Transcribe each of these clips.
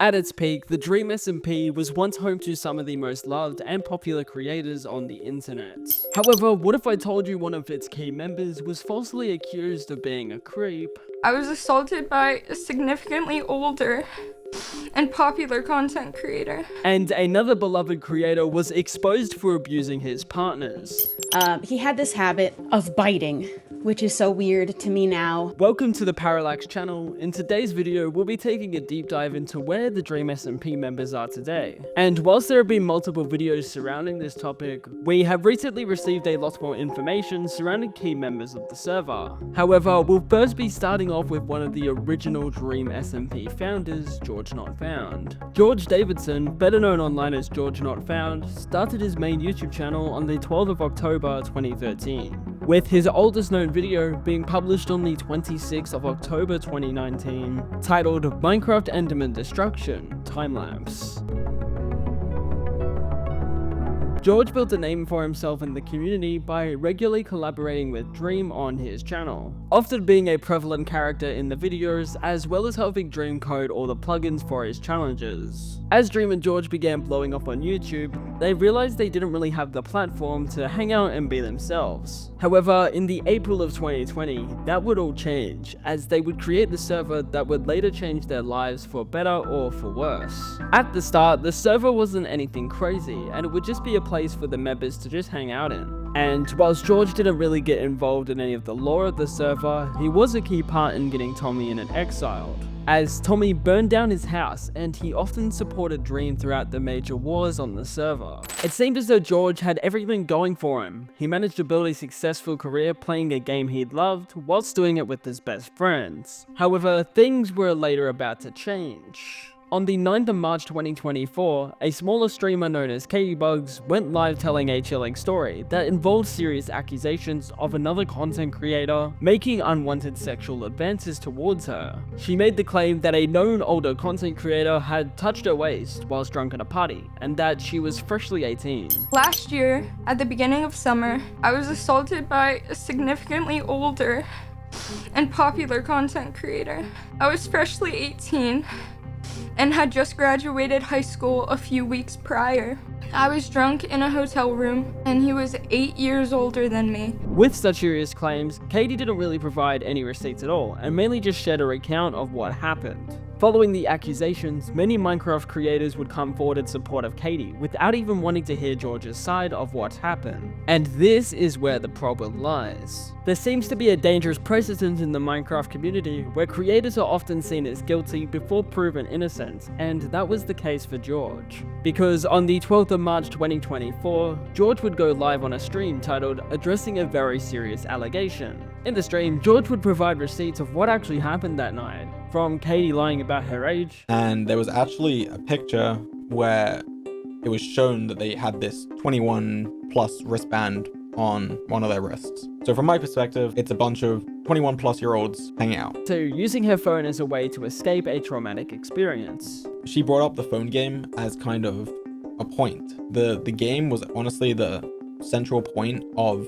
At its peak, the Dream SMP was once home to some of the most loved and popular creators on the internet. However, what if I told you one of its key members was falsely accused of being a creep? I was assaulted by a significantly older and popular content creator. And another beloved creator was exposed for abusing his partners. He had this habit of biting, which is so weird to me now. Welcome to the Parallax channel. In today's video, we'll be taking a deep dive into where the Dream SMP members are today. And whilst there have been multiple videos surrounding this topic, we have recently received a lot more information surrounding key members of the server. However, we'll first be starting off with one of the original Dream SMP founders, Georgenotfound. George Davidson, better known online as Georgenotfound, started his main YouTube channel on the 12th of October 2013, with his oldest known video being published on the 26th of October 2019, titled Minecraft Enderman Destruction Timelapse. George built a name for himself in the community by regularly collaborating with Dream on his channel, often being a prevalent character in the videos, as well as helping Dream code all the plugins for his challenges. As Dream and George began blowing up on YouTube, they realized they didn't really have the platform to hang out and be themselves. However, in the April of 2020, that would all change, as they would create the server that would later change their lives for better or for worse. At the start, the server wasn't anything crazy, and it would just be a place for the members to just hang out in. And whilst George didn't really get involved in any of the lore of the server, he was a key part in getting TommyInnit exiled, as Tommy burned down his house and he often supported Dream throughout the major wars on the server. It seemed as though George had everything going for him. He managed to build a successful career playing a game he loved whilst doing it with his best friends. However, things were later about to change. On the 9th of March 2024, a smaller streamer known as Bugs went live telling a chilling story that involved serious accusations of another content creator making unwanted sexual advances towards her. She made the claim that a known older content creator had touched her waist whilst drunk at a party, and that she was freshly 18. Last year, at the beginning of summer, I was assaulted by a significantly older and popular content creator. I was freshly 18 and had just graduated high school a few weeks prior. I was drunk in a hotel room, and he was 8 years older than me. With such serious claims, Katie didn't really provide any receipts at all, and mainly just shared a recount of what happened. Following the accusations, many Minecraft creators would come forward in support of Katie, without even wanting to hear George's side of what happened. And this is where the problem lies. There seems to be a dangerous precedent in the Minecraft community where creators are often seen as guilty before proven innocent, and that was the case for George. Because on the 12th of March 2024, George would go live on a stream titled Addressing a Very Serious Allegation. In the stream, George would provide receipts of what actually happened that night, from Katie lying about her age. And there was actually a picture where it was shown that they had this 21 plus wristband on one of their wrists. So from my perspective, it's a bunch of 21 plus year olds hanging out. So using her phone as a way to escape a traumatic experience. She brought up the phone game as kind of a point. The game was honestly the central point of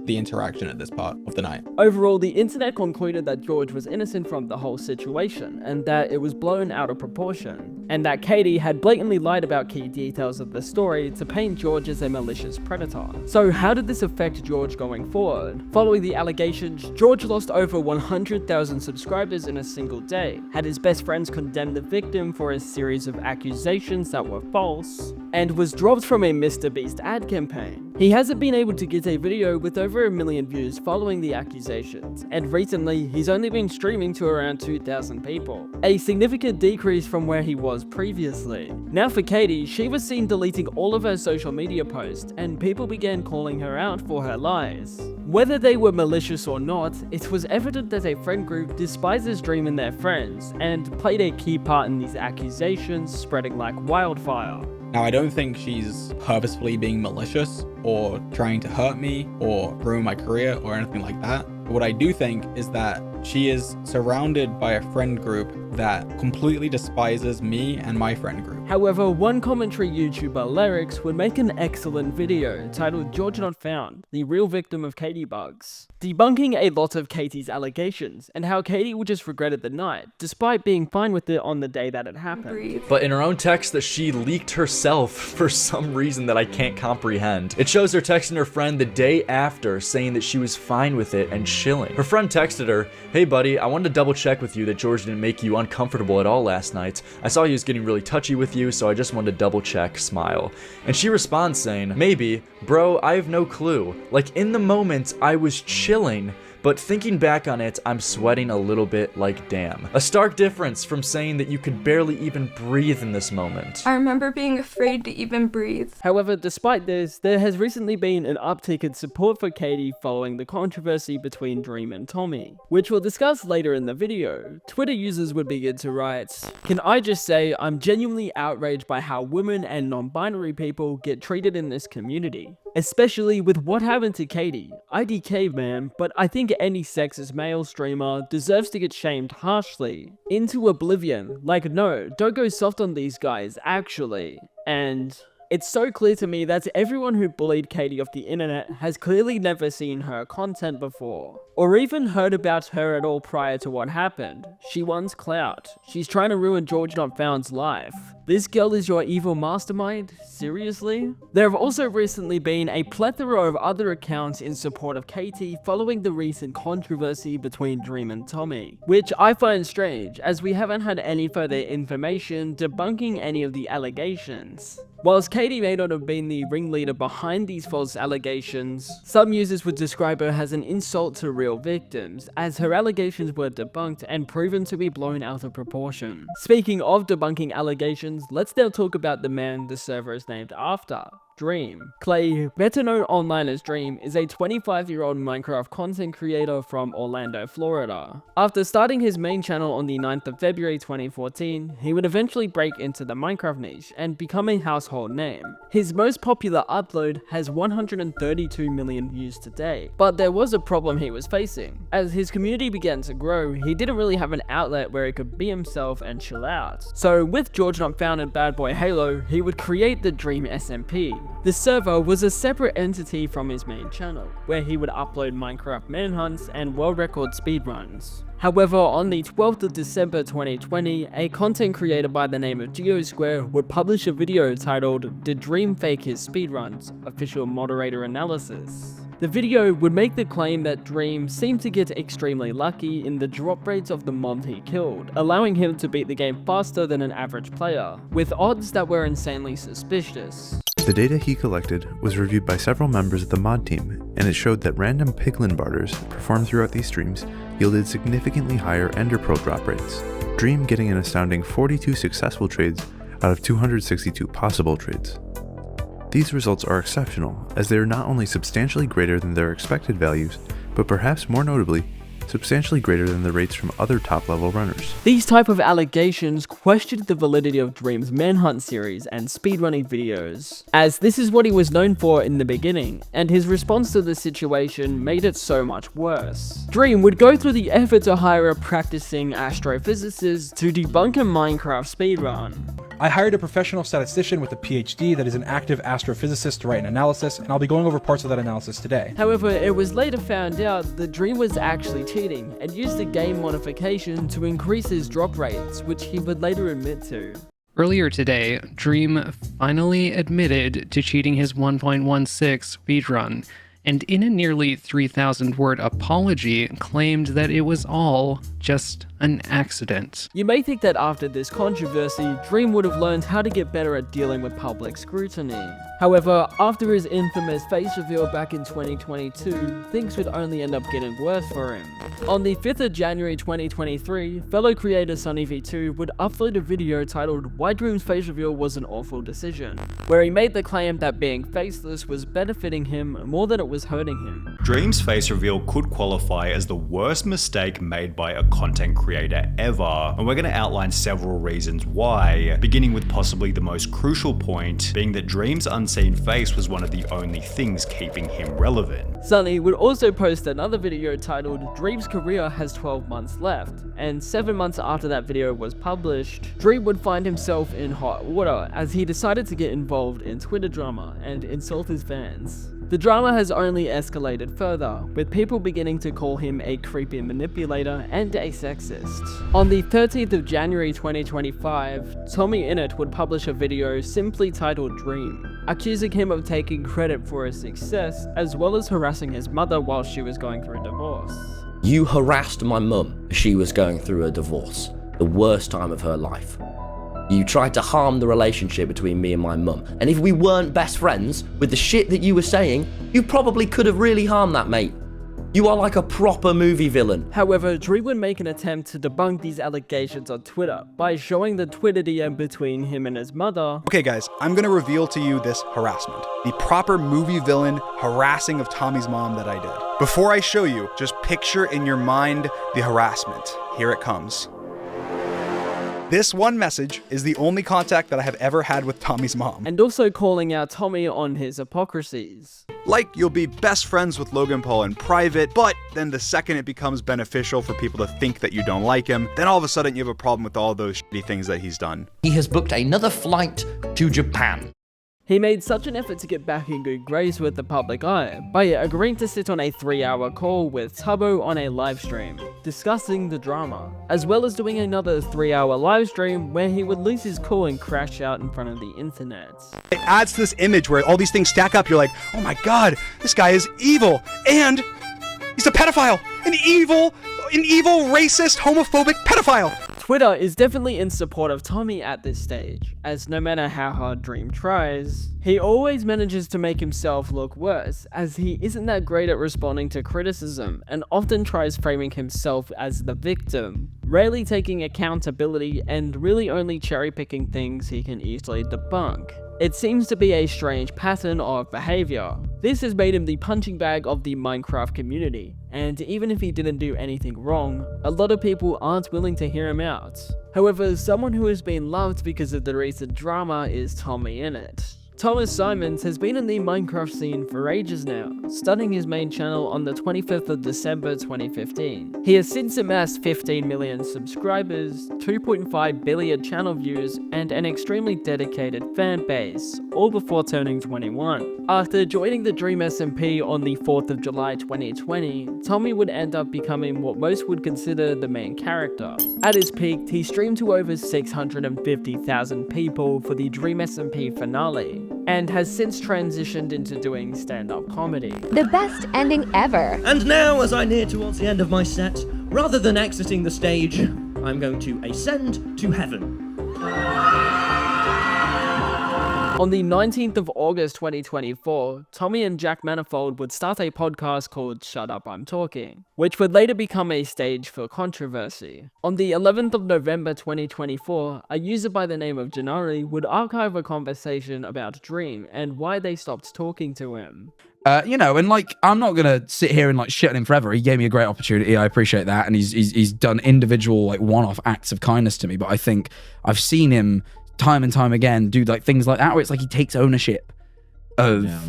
the interaction at this part of the night. Overall, the internet concluded that George was innocent from the whole situation, and that it was blown out of proportion, and that Katie had blatantly lied about key details of the story to paint George as a malicious predator. So how did this affect George going forward? Following the allegations, George lost over 100,000 subscribers in a single day, had his best friends condemn the victim for a series of accusations that were false, and was dropped from a MrBeast ad campaign. He hasn't been able to get a video with over 1 million views following the accusations, and recently he's only been streaming to around 2,000 people, a significant decrease from where he was previously. Now for Katie, she was seen deleting all of her social media posts, and people began calling her out for her lies. Whether they were malicious or not, it was evident that a friend group despises Dream and their friends, and played a key part in these accusations spreading like wildfire. Now, I don't think she's purposefully being malicious or trying to hurt me or ruin my career or anything like that. But what I do think is that she is surrounded by a friend group that completely despises me and my friend group. However, one commentary YouTuber, Lyrics, would make an excellent video titled Georgenotfound, the real victim of Katie bugs, debunking a lot of Katie's allegations and how Katie would just regretted the night, despite being fine with it on the day that it happened. But in her own text that she leaked herself for some reason that I can't comprehend. It shows her texting her friend the day after saying that she was fine with it and chilling. Her friend texted her, "Hey buddy, I wanted to double check with you that George didn't make you uncomfortable at all last night. I saw he was getting really touchy with you, so I just wanted to double check, smile." And she responds saying, "Maybe, bro, I have no clue. Like in the moment, I was chilling, but thinking back on it, I'm sweating a little bit like damn." A stark difference from saying that you could barely even breathe in this moment. I remember being afraid to even breathe. However, despite this, there has recently been an uptick in support for Katie following the controversy between Dream and Tommy, which we'll discuss later in the video. Twitter users would begin to write, "Can I just say I'm genuinely outraged by how women and non-binary people get treated in this community. Especially with what happened to Katie. IDK man, but I think any sexist male streamer deserves to get shamed harshly. Into oblivion. Like no, don't go soft on these guys, actually." And it's so clear to me that everyone who bullied Katie off the internet has clearly never seen her content before, or even heard about her at all prior to what happened. She wants clout. She's trying to ruin Georgenotfound's life. This girl is your evil mastermind? Seriously? There have also recently been a plethora of other accounts in support of Katie following the recent controversy between Dream and Tommy, which I find strange as we haven't had any further information debunking any of the allegations. Whilst Katie may not have been the ringleader behind these false allegations, some users would describe her as an insult to real victims, as her allegations were debunked and proven to be blown out of proportion. Speaking of debunking allegations, let's now talk about the man the server is named after. Dream. Clay, better known online as Dream, is a 25-year-old Minecraft content creator from Orlando, Florida. After starting his main channel on the 9th of February 2014, he would eventually break into the Minecraft niche and become a household name. His most popular upload has 132 million views to date, but there was a problem he was facing. As his community began to grow, he didn't really have an outlet where he could be himself and chill out. So with Georgenotfound and Bad Boy Halo, he would create the Dream SMP. The server was a separate entity from his main channel, where he would upload Minecraft manhunts and world record speedruns. However, on the 12th of December 2020, a content creator by the name of GeoSquare would publish a video titled "Did Dream Fake His Speedruns? Official Moderator Analysis." The video would make the claim that Dream seemed to get extremely lucky in the drop rates of the mobs he killed, allowing him to beat the game faster than an average player, with odds that were insanely suspicious. The data he collected was reviewed by several members of the mod team, and it showed that random piglin barters performed throughout these streams yielded significantly higher ender pearl drop rates, Dream getting an astounding 42 successful trades out of 262 possible trades. These results are exceptional, as they are not only substantially greater than their expected values, but perhaps more notably, substantially greater than the rates from other top-level runners. These type of allegations questioned the validity of Dream's Manhunt series and speedrunning videos, as this is what he was known for in the beginning, and his response to the situation made it so much worse. Dream would go through the effort to hire a practicing astrophysicist to debunk a Minecraft speedrun. I hired a professional statistician with a PhD that is an active astrophysicist to write an analysis, and I'll be going over parts of that analysis today. However, it was later found out that Dream was actually cheating and used a game modification to increase his drop rates, which he would later admit to. Earlier today, Dream finally admitted to cheating his 1.16 speedrun, and in a nearly 3,000-word apology claimed that it was all just an accident. You may think that after this controversy, Dream would have learned how to get better at dealing with public scrutiny. However, after his infamous face reveal back in 2022, things would only end up getting worse for him. On the 5th of January 2023, fellow creator SunnyV2 would upload a video titled "Why Dream's Face Reveal Was an Awful Decision," where he made the claim that being faceless was benefiting him more than it was hurting him. Dream's face reveal could qualify as the worst mistake made by a content creator ever, and we're going to outline several reasons why, beginning with possibly the most crucial point being that Dream's unseen face was one of the only things keeping him relevant. Sunny would also post another video titled Dream's career has 12 months left, and 7 months after that video was published, Dream would find himself in hot water as he decided to get involved in Twitter drama and insult his fans. The drama has only escalated further, with people beginning to call him a creepy manipulator and a sexist. On the 13th of January 2025, TommyInnit would publish a video simply titled Dream, accusing him of taking credit for his success as well as harassing his mother while she was going through a divorce. You harassed my mum as she was going through a divorce, the worst time of her life. You tried to harm the relationship between me and my mum, and if we weren't best friends, with the shit that you were saying, you probably could have really harmed that, mate. You are like a proper movie villain. However, Dream would make an attempt to debunk these allegations on Twitter by showing the Twitter DM between him and his mother. Okay guys, I'm gonna reveal to you this harassment. The proper movie villain harassing of Tommy's mom that I did. Before I show you, just picture in your mind the harassment. Here it comes. This one message is the only contact that I have ever had with Tommy's mom. And also calling out Tommy on his hypocrisies. Like, you'll be best friends with Logan Paul in private, but then the second it becomes beneficial for people to think that you don't like him, then all of a sudden you have a problem with all those shitty things that he's done. He has booked another flight to Japan. He made such an effort to get back in good grace with the public eye by agreeing to sit on a 3-hour call with Tubbo on a livestream, discussing the drama, as well as doing another 3-hour livestream where he would lose his cool and crash out in front of the internet. It adds to this image where all these things stack up. You're like, oh my god, this guy is evil, and he's a pedophile, an evil, racist, homophobic pedophile. Twitter is definitely in support of Tommy at this stage, as no matter how hard Dream tries, he always manages to make himself look worse, as he isn't that great at responding to criticism, and often tries framing himself as the victim, rarely taking accountability and really only cherry-picking things he can easily debunk. It seems to be a strange pattern of behavior. This has made him the punching bag of the Minecraft community, and even if he didn't do anything wrong, a lot of people aren't willing to hear him out. However, someone who has been loved because of the recent drama is TommyInnit. Thomas Simons has been in the Minecraft scene for ages now, starting his main channel on the 25th of December 2015. He has since amassed 15 million subscribers, 2.5 billion channel views, and an extremely dedicated fan base, all before turning 21. After joining the Dream SMP on the 4th of July 2020, Tommy would end up becoming what most would consider the main character. At his peak, he streamed to over 650,000 people for the Dream SMP finale, and has since transitioned into doing stand-up comedy. The best ending ever. And now, as I near towards the end of my set, rather than exiting the stage, I'm going to ascend to heaven. On the 19th of August 2024, Tommy and Jack Manifold would start a podcast called Shut Up, I'm Talking, which would later become a stage for controversy. On the 11th of November 2024, a user by the name of Janari would archive a conversation about Dream and why they stopped talking to him. You know, and like, I'm not gonna sit here and like shit on him forever. He gave me a great opportunity. I appreciate that, and he's done individual like one-off acts of kindness to me. But I think I've seen him time and time again do like things like that where it's like he takes ownership of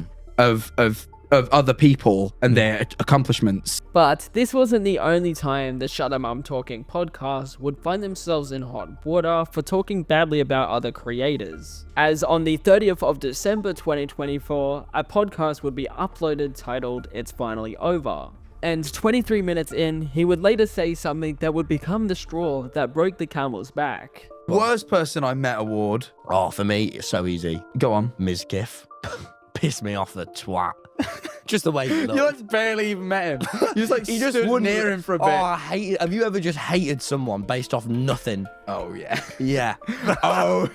other people and their accomplishments. But this wasn't the only time the Shut Up I'm Talking podcast would find themselves in hot water for talking badly about other creators. As on the 30th of December 2024, a podcast would be uploaded titled It's Finally Over. And 23 minutes in, he would later say something that would become the straw that broke the camel's back. Worst person I met award. Oh, for me, it's so easy. Go on. Ms. Giff. Piss me off, the twat. Just the way he looked. You like barely even met him. You just like stood near him for a bit. Oh, I hate it. Have you ever just hated someone based off nothing? Oh, yeah. Yeah. Oh,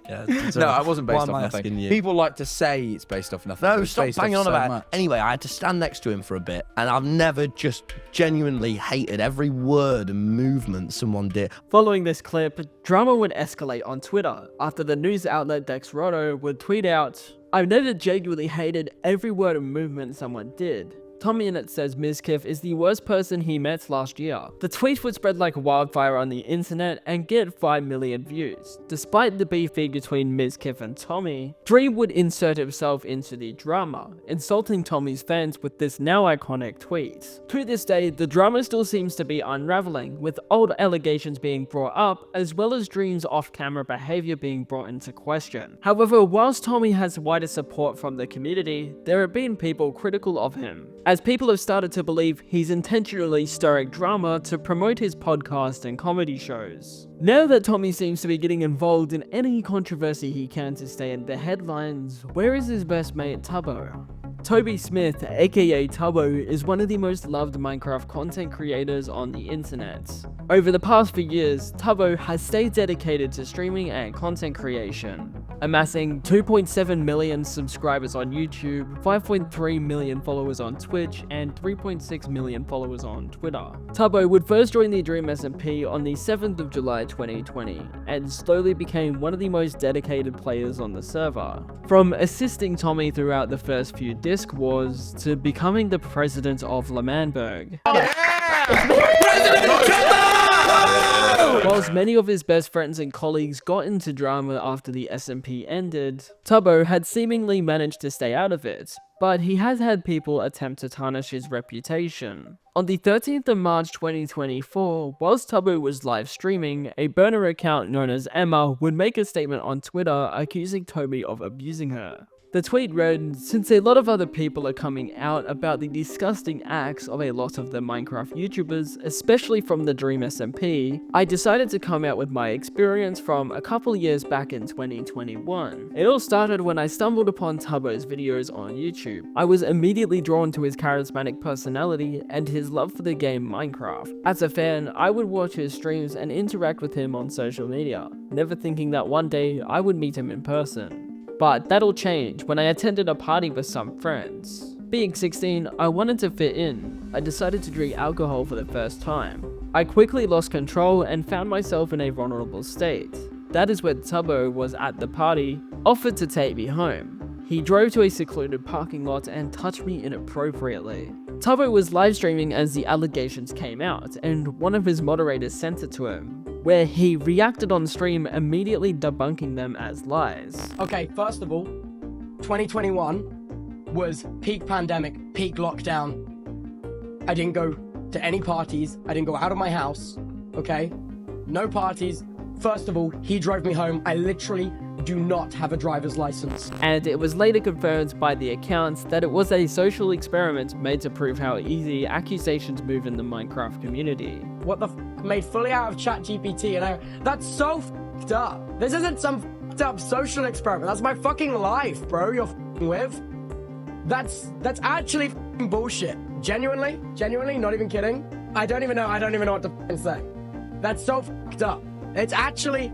yeah. No, I wasn't based off nothing. People like to say it's based off nothing. No, stop banging on about it. Anyway, I had to stand next to him for a bit, and I've never just genuinely hated every word and movement someone did. Following this clip, drama would escalate on Twitter after the news outlet Dexroto would tweet out, I've never genuinely hated every word and movement someone did. TommyInnit says Mizkif is the worst person he met last year. The tweet would spread like wildfire on the internet and get 5 million views. Despite the beef between Mizkif and Tommy, Dream would insert himself into the drama, insulting Tommy's fans with this now iconic tweet. To this day, the drama still seems to be unraveling, with old allegations being brought up, as well as Dream's off-camera behavior being brought into question. However, whilst Tommy has wider support from the community, there have been people critical of him, as people have started to believe he's intentionally stirring drama to promote his podcast and comedy shows. Now that Tommy seems to be getting involved in any controversy he can to stay in the headlines, where is his best mate Tubbo? Toby Smith, aka Tubbo, is one of the most loved Minecraft content creators on the internet. Over the past few years, Tubbo has stayed dedicated to streaming and content creation, amassing 2.7 million subscribers on YouTube, 5.3 million followers on Twitch, and 3.6 million followers on Twitter. Tubbo would first join the Dream SMP on the 7th of July 2020, and slowly became one of the most dedicated players on the server. From assisting Tommy throughout the first few Disc Wars to becoming the president of L'Manberg. Whilst many of his best friends and colleagues got into drama after the SMP ended, Tubbo had seemingly managed to stay out of it, but he has had people attempt to tarnish his reputation. On the 13th of March 2024, whilst Tubbo was live streaming, a burner account known as Emma would make a statement on Twitter accusing Toby of abusing her. The tweet read, "Since a lot of other people are coming out about the disgusting acts of a lot of the Minecraft YouTubers, especially from the Dream SMP, I decided to come out with my experience from a couple years back in 2021. It all started when I stumbled upon Tubbo's videos on YouTube. I was immediately drawn to his charismatic personality and his love for the game Minecraft. As a fan, I would watch his streams and interact with him on social media, never thinking that one day I would meet him in person. But that all changed when I attended a party with some friends. Being 16, I wanted to fit in. I decided to drink alcohol for the first time. I quickly lost control and found myself in a vulnerable state. That is when Tubbo was at the party, offered to take me home. He drove to a secluded parking lot and touched me inappropriately. Tubbo was live streaming as the allegations came out, and one of his moderators sent it to him, where he reacted on stream, immediately debunking them as lies. Okay, first of all, 2021 was peak pandemic, peak lockdown. I didn't go to any parties. I didn't go out of my house, okay? No parties. First of all, he drove me home. I literally do not have a driver's license. And it was later confirmed by the accounts that it was a social experiment made to prove how easy accusations move in the Minecraft community. What the f***, made fully out of ChatGPT, and that's so f***ed up. This isn't some f***ed up social experiment. That's my fucking life, bro, you're f***ing with. That's actually f***ing bullshit. Genuinely, not even kidding. I don't even know what to f***ing say. That's so f***ed up. It's actually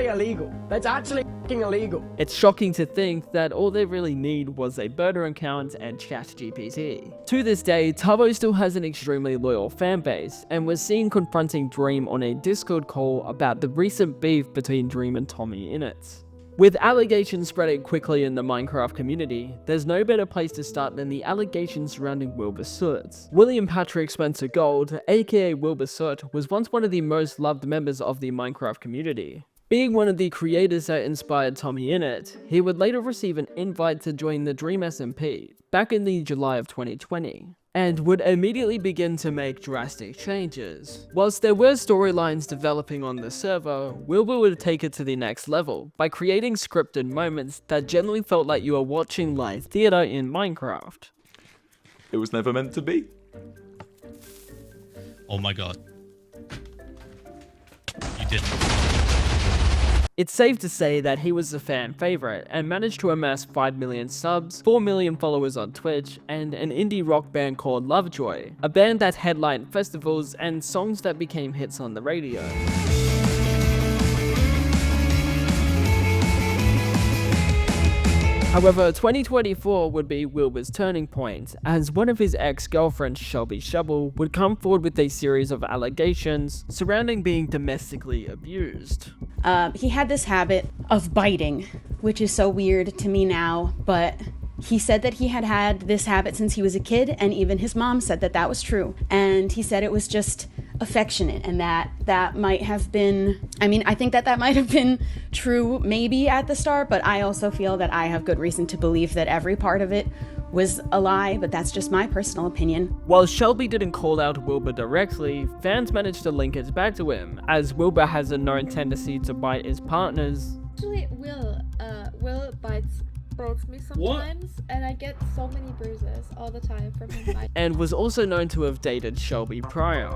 illegal. That's actually f***ing illegal. It's shocking to think that all they really need was a burner account and ChatGPT. To this day, Tubbo still has an extremely loyal fan base, and was seen confronting Dream on a Discord call about the recent beef between Dream and TommyInnit. With allegations spreading quickly in the Minecraft community, there's no better place to start than the allegations surrounding Wilbur Soot. William Patrick Spencer Gold, aka Wilbur Soot, was once one of the most loved members of the Minecraft community. Being one of the creators that inspired TommyInnit, he would later receive an invite to join the Dream SMP back in the July of 2020. And would immediately begin to make drastic changes. Whilst there were storylines developing on the server, Wilbur would take it to the next level by creating scripted moments that generally felt like you were watching live theater in Minecraft. It was never meant to be. Oh my god. You didn't. It's safe to say that he was a fan favorite and managed to amass 5 million subs, 4 million followers on Twitch, and an indie rock band called Lovejoy, a band that headlined festivals and songs that became hits on the radio. However, 2024 would be Wilbur's turning point, as one of his ex-girlfriends, Shelby Shovel, would come forward with a series of allegations surrounding being domestically abused. He had this habit of biting, which is so weird to me now, but he said that he had this habit since he was a kid, and even his mom said that that was true. And he said it was just affectionate, and that might have been, I think that might have been true maybe at the start, but I also feel that I have good reason to believe that every part of it was a lie, but that's just my personal opinion. While Shelby didn't call out Wilbur directly, fans managed to link it back to him, as Wilbur has a known tendency to bite his partners. Actually, Will bites me sometimes, and I get so many bruises all the time from him biting. And was also known to have dated Shelby prior.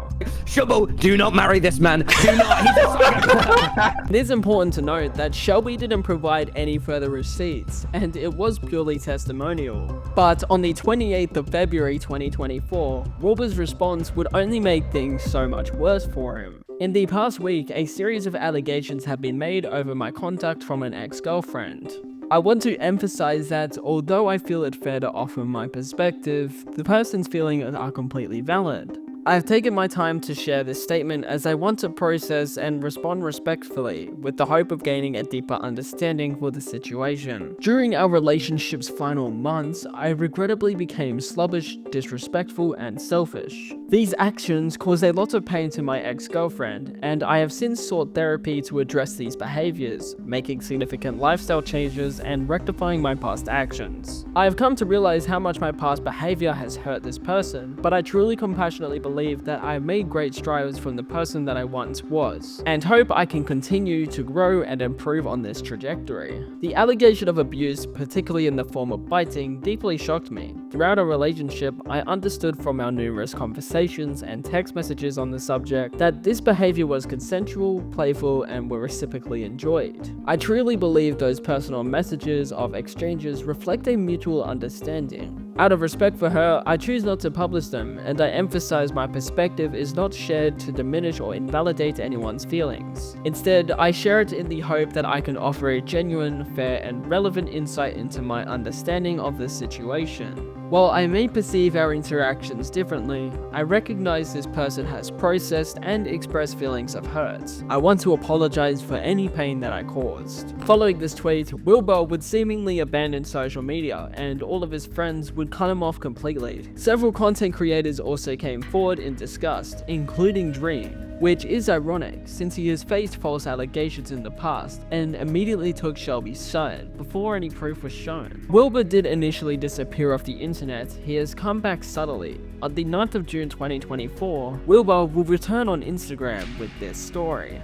Shelby, do not marry this man. Do not. He's a psychopath. It is important to note that Shelby didn't provide any further receipts, and it was purely testimonial. But on the 28th of February 2024, Wilbur's response would only make things so much worse for him. In the past week, a series of allegations have been made over my contact from an ex-girlfriend. I want to emphasize that although I feel it fair to offer my perspective, the person's feelings are completely valid. I've taken my time to share this statement as I want to process and respond respectfully, with the hope of gaining a deeper understanding for the situation. During our relationship's final months, I regrettably became sluggish, disrespectful, and selfish. These actions caused a lot of pain to my ex-girlfriend, and I have since sought therapy to address these behaviors, making significant lifestyle changes and rectifying my past actions. I have come to realize how much my past behavior has hurt this person, but I truly compassionately believe that I have made great strides from the person that I once was, and hope I can continue to grow and improve on this trajectory. The allegation of abuse, particularly in the form of biting, deeply shocked me. Throughout our relationship, I understood from our numerous conversations and text messages on the subject that this behavior was consensual, playful, and were reciprocally enjoyed. I truly believe those personal messages of exchanges reflect a mutual understanding. Out of respect for her, I choose not to publish them, and I emphasize my perspective is not shared to diminish or invalidate anyone's feelings. Instead, I share it in the hope that I can offer a genuine, fair, and relevant insight into my understanding of the situation. While I may perceive our interactions differently, I recognize this person has processed and expressed feelings of hurt. I want to apologize for any pain that I caused. Following this tweet, Wilbur would seemingly abandon social media, and all of his friends would cut him off completely. Several content creators also came forward in disgust, including Dream, which is ironic since he has faced false allegations in the past and immediately took Shelby's side before any proof was shown. Wilbur did initially disappear off the internet. He has come back subtly. On the 9th of June 2024, Wilbur will return on Instagram with this story.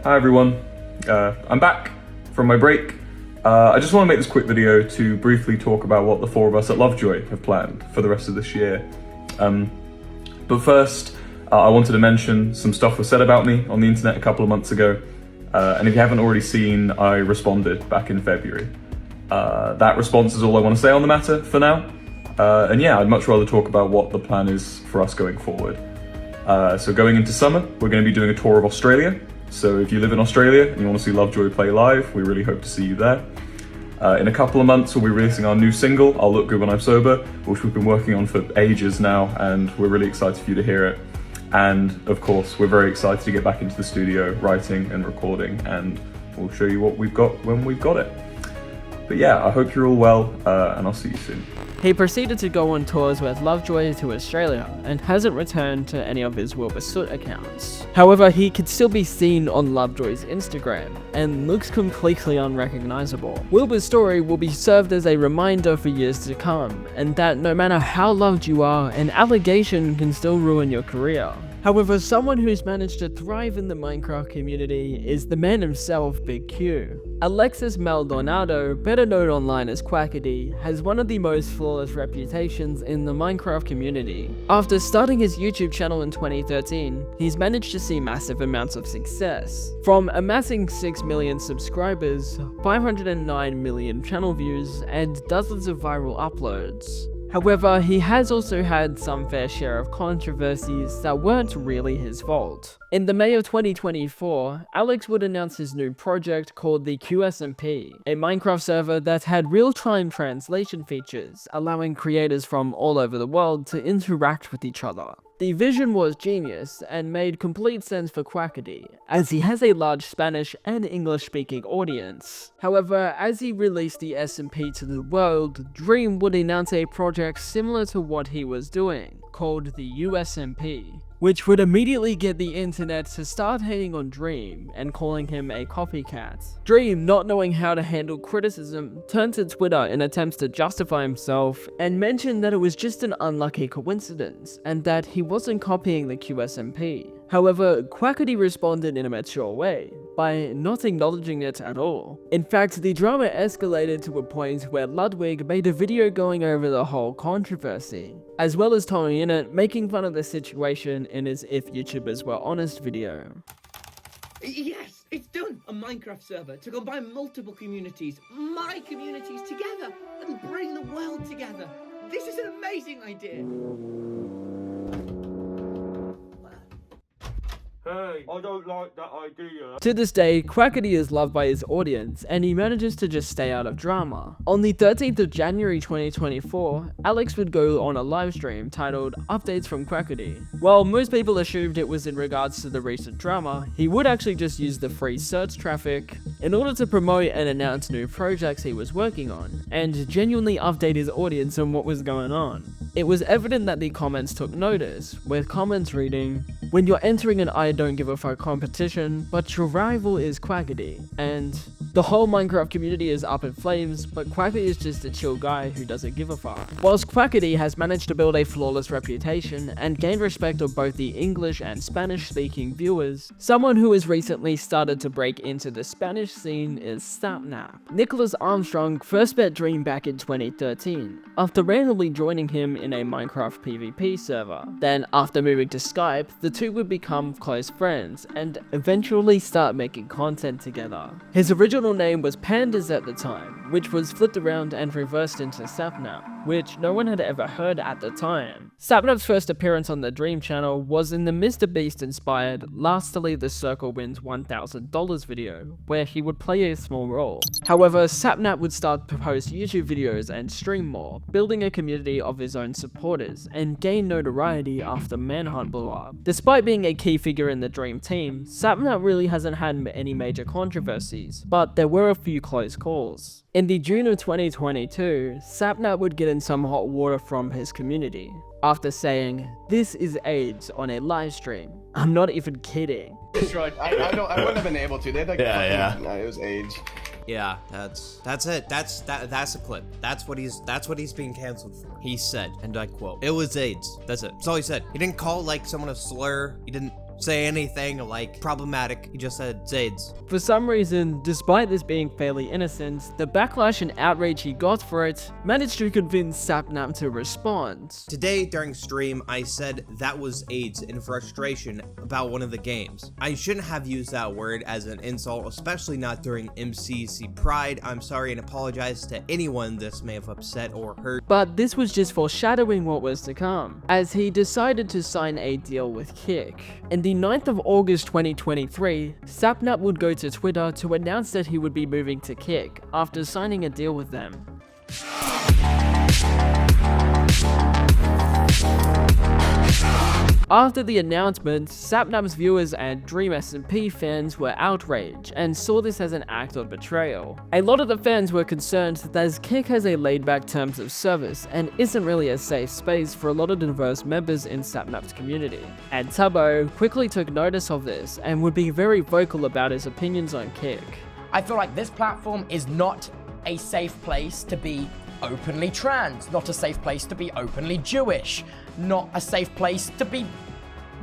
Hi everyone, I'm back from my break. I just want to make this quick video to briefly talk about what the four of us at Lovejoy have planned for the rest of this year. But first, I wanted to mention some stuff was said about me on the internet a couple of months ago, and if you haven't already seen, I responded back in February. That response is all I want to say on the matter for now, and yeah, I'd much rather talk about what the plan is for us going forward. So going into summer, we're going to be doing a tour of Australia, so if you live in Australia and you want to see Lovejoy play live, we really hope to see you there. In a couple of months, we'll be releasing our new single, I'll Look Good When I'm Sober, which we've been working on for ages now, and we're really excited for you to hear it. And of course, we're very excited to get back into the studio, writing and recording, and we'll show you what we've got when we've got it. But yeah, I hope you're all well, and I'll see you soon. He proceeded to go on tours with Lovejoy to Australia and hasn't returned to any of his Wilbur Soot accounts. However, he could still be seen on Lovejoy's Instagram and looks completely unrecognizable. Wilbur's story will be served as a reminder for years to come, and that no matter how loved you are, an allegation can still ruin your career. However, someone who's managed to thrive in the Minecraft community is the man himself, Big Q. Alexis Maldonado, better known online as Quackity, has one of the most flawless reputations in the Minecraft community. After starting his YouTube channel in 2013, he's managed to see massive amounts of success. From amassing 6 million subscribers, 509 million channel views, and dozens of viral uploads. However, he has also had some fair share of controversies that weren't really his fault. In the May of 2024, Alex would announce his new project called the DreamSMP, a Minecraft server that had real-time translation features, allowing creators from all over the world to interact with each other. The vision was genius and made complete sense for Quackity, as he has a large Spanish and English-speaking audience. However, as he released the SMP to the world, Dream would announce a project similar to what he was doing, called the USMP, which would immediately get the internet to start hating on Dream and calling him a copycat. Dream, not knowing how to handle criticism, turned to Twitter in attempts to justify himself and mentioned that it was just an unlucky coincidence and that he wasn't copying the QSMP. However, Quackity responded in a mature way, by not acknowledging it at all. In fact, the drama escalated to a point where Ludwig made a video going over the whole controversy, as well as TommyInnit making fun of the situation in his If YouTubers Were Honest video. Yes, it's done! A Minecraft server to combine multiple communities, my communities together, and bring the world together. This is an amazing idea! Hey, I don't like that idea. To this day, Quackity is loved by his audience, and he manages to just stay out of drama. On the 13th of January 2024, Alex would go on a livestream titled Updates from Quackity. While most people assumed it was in regards to the recent drama, he would actually just use the free search traffic in order to promote and announce new projects he was working on, and genuinely update his audience on what was going on. It was evident that the comments took notice, with comments reading, "When you're entering an I don't give a fuck competition, but your rival is Quackity," and "The whole Minecraft community is up in flames, but Quackity is just a chill guy who doesn't give a fuck." Whilst Quackity has managed to build a flawless reputation and gain respect of both the English and Spanish speaking viewers, someone who has recently started to break into the Spanish scene is Sapnap. Nicholas Armstrong first met Dream back in 2013, after randomly joining him in a Minecraft PvP server. Then, after moving to Skype, the two would become close friends and eventually start making content together. His original name was Pandas at the time, which was flipped around and reversed into Sapnap, which no one had ever heard at the time. Sapnap's first appearance on the Dream channel was in the Mr. Beast inspired Lastly the Circle Wins $1,000 video, where he would play a small role. However, Sapnap would start to post YouTube videos and stream more, building a community of his own supporters, and gain notoriety after Manhunt blew up. Despite being a key figure in the Dream team, Sapnap really hasn't had any major controversies, but there were a few close calls. In the June of 2022, Sapnap would get in some hot water from his community, after saying, "This is AIDS" on a live stream. I'm not even kidding. Destroyed. I wouldn't have been able to. They had like no, it was AIDS. Yeah, that's it. That's a clip. That's what he's being canceled for. He said, and I quote, "It was AIDS." That's it. That's all he said. He didn't call like someone a slur. He didn't say anything like problematic. He just said it's AIDS. For some reason, despite this being fairly innocent, the backlash and outrage he got for it managed to convince Sapnap to respond. Today during stream, I said that was AIDS in frustration about one of the games. I shouldn't have used that word as an insult, especially not during MCC Pride. I'm sorry and apologize to anyone this may have upset or hurt. But this was just foreshadowing what was to come, as he decided to sign a deal with Kick. On the 9th of August 2023, Sapnap would go to Twitter to announce that he would be moving to Kick after signing a deal with them. After the announcement, Sapnap's viewers and DreamSMP fans were outraged and saw this as an act of betrayal. A lot of the fans were concerned that as Kick has a laid-back terms of service and isn't really a safe space for a lot of diverse members in Sapnap's community. And Tubbo quickly took notice of this and would be very vocal about his opinions on Kick. I feel like this platform is not a safe place to be openly trans, not a safe place to be openly Jewish, not a safe place to be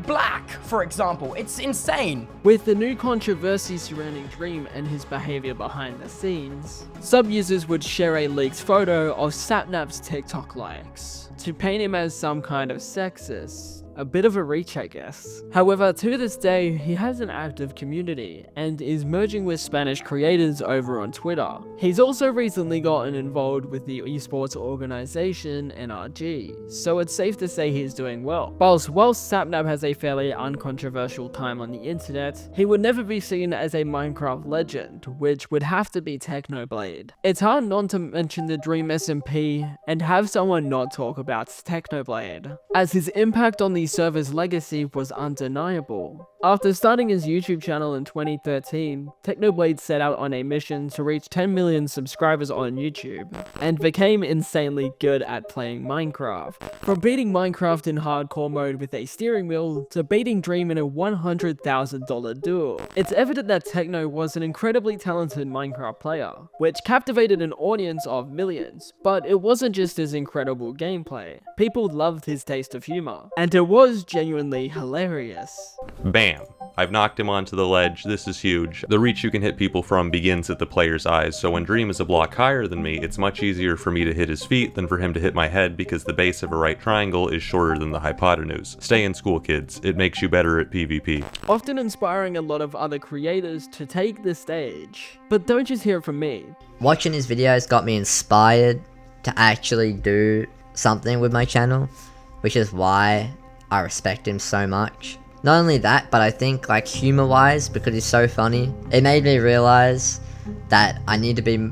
black, for example. It's insane. With the new controversy surrounding Dream and his behavior behind the scenes, sub-users would share a leaked photo of Sapnap's TikTok likes to paint him as some kind of sexist. A bit of a reach, I guess. However, to this day, he has an active community and is merging with Spanish creators over on Twitter. He's also recently gotten involved with the esports organization NRG, so it's safe to say he's doing well. Whilst Sapnap has a fairly uncontroversial time on the internet, he would never be seen as a Minecraft legend, which would have to be Technoblade. It's hard not to mention the Dream SMP and have someone not talk about Technoblade, as his impact on the server's legacy was undeniable. After starting his YouTube channel in 2013, Technoblade set out on a mission to reach 10 million subscribers on YouTube, and became insanely good at playing Minecraft. From beating Minecraft in hardcore mode with a steering wheel, to beating Dream in a $100,000 duel, it's evident that Techno was an incredibly talented Minecraft player, which captivated an audience of millions. But it wasn't just his incredible gameplay. People loved his taste of humor, and it was genuinely hilarious. Bam! I've knocked him onto the ledge. This is huge. The reach you can hit people from begins at the player's eyes, so when Dream is a block higher than me, it's much easier for me to hit his feet than for him to hit my head because the base of a right triangle is shorter than the hypotenuse. Stay in school, kids. It makes you better at PvP. Often inspiring a lot of other creators to take the stage. But don't just hear it from me. Watching his videos got me inspired to actually do something with my channel, which is why I respect him so much. Not only that, but I think like humor wise, because he's so funny, it made me realize that I need to be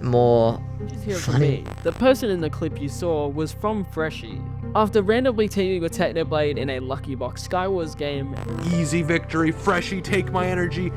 more Just hear it from me. The person in the clip you saw was from Freshie. After randomly teaming with Technoblade in a Lucky Box Skywars game, easy victory, Freshie, take my energy,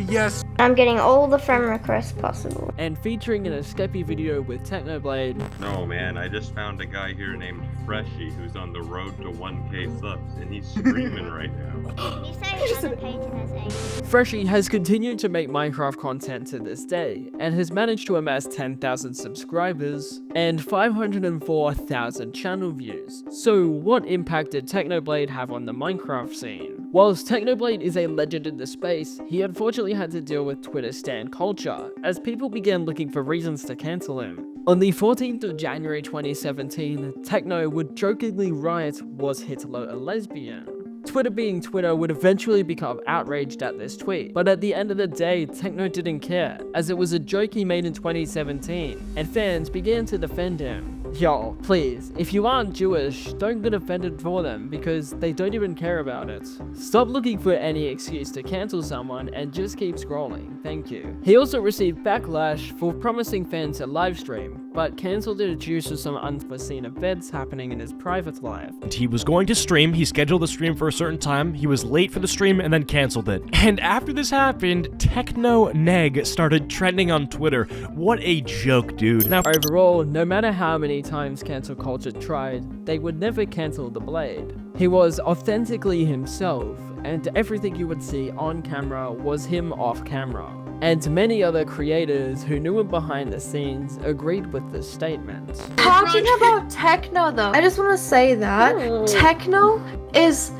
yes! I'm getting all the friend requests possible. And featuring an escapee video with Technoblade. No man, I just found a guy here named Freshie who's on the road to 1K subs, and he's streaming right now. You say other pages as Freshie has continued to make Minecraft content to this day, and has managed to amass 10,000 subscribers and 504,000 channel views. So what impact did Technoblade have on the Minecraft scene? Whilst Technoblade is a legend in the space, he unfortunately had to deal with Twitter stan culture, as people began looking for reasons to cancel him. On the 14th of January 2017, Techno would jokingly write, "Was Hitler a lesbian?" Twitter being Twitter would eventually become outraged at this tweet, but at the end of the day, Techno didn't care, as it was a joke he made in 2017, and fans began to defend him. Y'all, please, if you aren't Jewish, don't get offended for them, because they don't even care about it. Stop looking for any excuse to cancel someone and just keep scrolling, thank you. He also received backlash for promising fans a livestream, but cancelled it due to some unforeseen events happening in his private life. He was going to stream, he scheduled the stream for a certain time, he was late for the stream and then cancelled it. And after this happened, Techno Neg started trending on Twitter. What a joke, dude. Now, overall, no matter how many times cancel culture tried, they would never cancel the Blade. He was authentically himself, and everything you would see on camera was him off camera. And many other creators who knew him behind the scenes agreed with this statement. Talking about Techno though, I just want to say that Techno is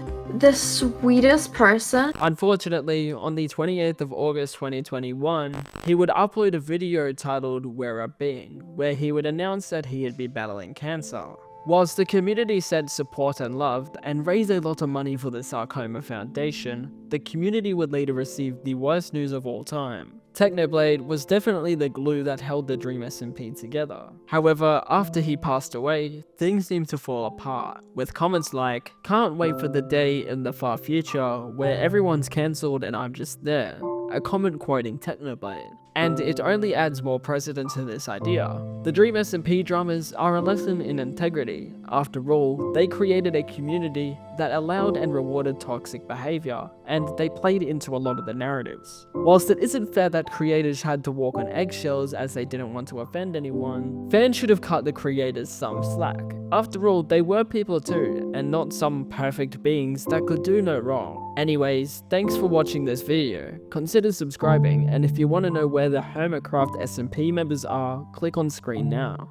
the sweetest person. Unfortunately, on the 28th of August 2021, he would upload a video titled "We're a Being," where he would announce that he had been battling cancer. Whilst the community said support and loved, and raised a lot of money for the Sarcoma Foundation, the community would later receive the worst news of all time. Technoblade was definitely the glue that held the Dream SMP together. However, after he passed away, things seemed to fall apart, with comments like, "Can't wait for the day in the far future where everyone's cancelled and I'm just there," a comment quoting Technoblade. And it only adds more precedent to this idea. The Dream SMP dramas are a lesson in integrity. After all, they created a community that allowed and rewarded toxic behavior, and they played into a lot of the narratives. Whilst it isn't fair that creators had to walk on eggshells as they didn't want to offend anyone, fans should have cut the creators some slack. After all, they were people too, and not some perfect beings that could do no wrong. Anyways, thanks for watching this video. Consider subscribing, and if you want to know where the Hermitcraft SMP members are, click on screen now.